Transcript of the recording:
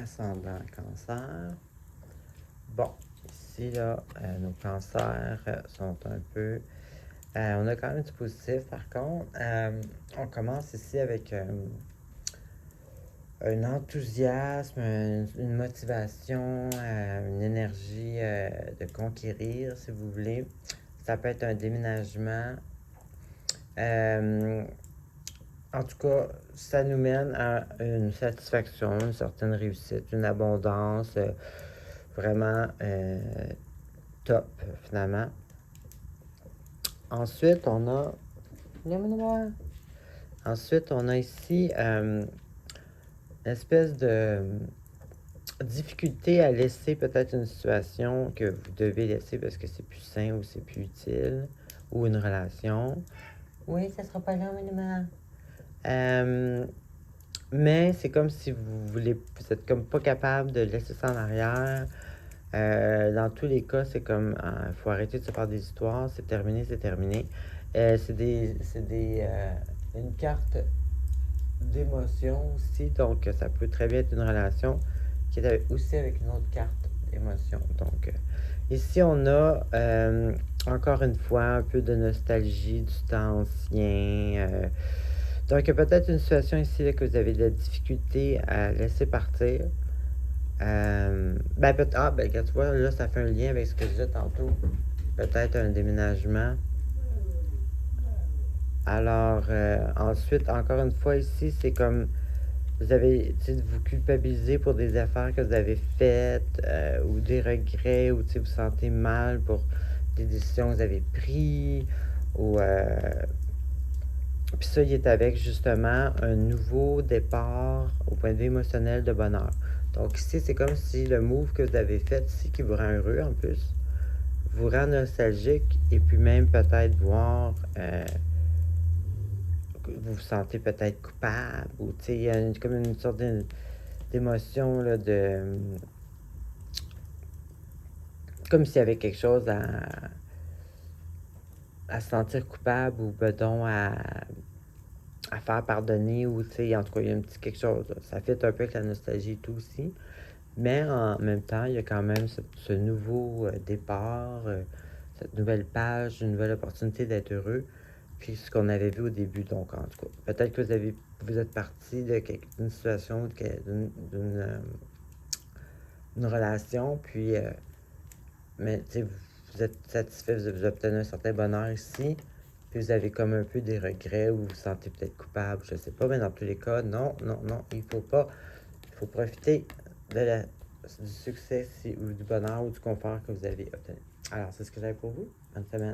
ascendant cancer. Bon, ici, là, nos cancers sont un peu... on a quand même du positif, par contre. On commence ici avec un enthousiasme, une motivation, une énergie de conquérir, si vous voulez. Ça peut être un déménagement. En tout cas, ça nous mène à une satisfaction, une certaine réussite, une abondance vraiment top, finalement. Ensuite, on a... Ensuite, on a ici une espèce de difficulté à laisser peut-être une situation que vous devez laisser parce que c'est plus sain ou c'est plus utile, ou une relation. Oui, ça sera pas long, maman. Mais c'est comme si vous êtes comme pas capable de laisser ça en arrière. Dans tous les cas, c'est comme, il faut arrêter de se faire des histoires, c'est terminé, c'est terminé. Une carte d'émotion aussi, donc ça peut très bien être une relation qui est aussi avec une autre carte d'émotion. Donc, ici, on a encore une fois un peu de nostalgie du temps ancien. Donc, il y a peut-être une situation ici là, que vous avez de la difficulté à laisser partir. Quand tu vois, là, ça fait un lien avec ce que je disais tantôt. Peut-être un déménagement. Alors, ensuite, encore une fois, ici, c'est comme vous avez, vous culpabilisez pour des affaires que vous avez faites, ou des regrets, ou vous vous sentez mal pour des décisions que vous avez prises, ou puis ça, il est avec justement un nouveau départ au point de vue émotionnel de bonheur. Donc ici, c'est comme si le move que vous avez fait ici, qui vous rend heureux en plus, vous rend nostalgique et puis même peut-être voir, vous vous sentez peut-être coupable ou tu sais, il y a comme une sorte d'émotion là, comme s'il y avait quelque chose à se sentir coupable ou bedon à faire pardonner ou tu sais, en tout cas, il y a un petit quelque chose. Là. Ça fait un peu avec la nostalgie et tout aussi. Mais en même temps, il y a quand même ce nouveau départ, cette nouvelle page, une nouvelle opportunité d'être heureux. Puis ce qu'on avait vu au début, donc en tout cas. Peut-être que vous êtes parti d'une situation, d'une relation, puis mais tu sais, vous êtes satisfait, vous obtenez un certain bonheur ici, puis vous avez comme un peu des regrets ou vous vous sentez peut-être coupable, je sais pas, mais dans tous les cas, non, non, non, il faut pas. Il faut profiter du succès ou du bonheur ou du confort que vous avez obtenu. Alors, c'est ce que j'avais pour vous. Bonne semaine.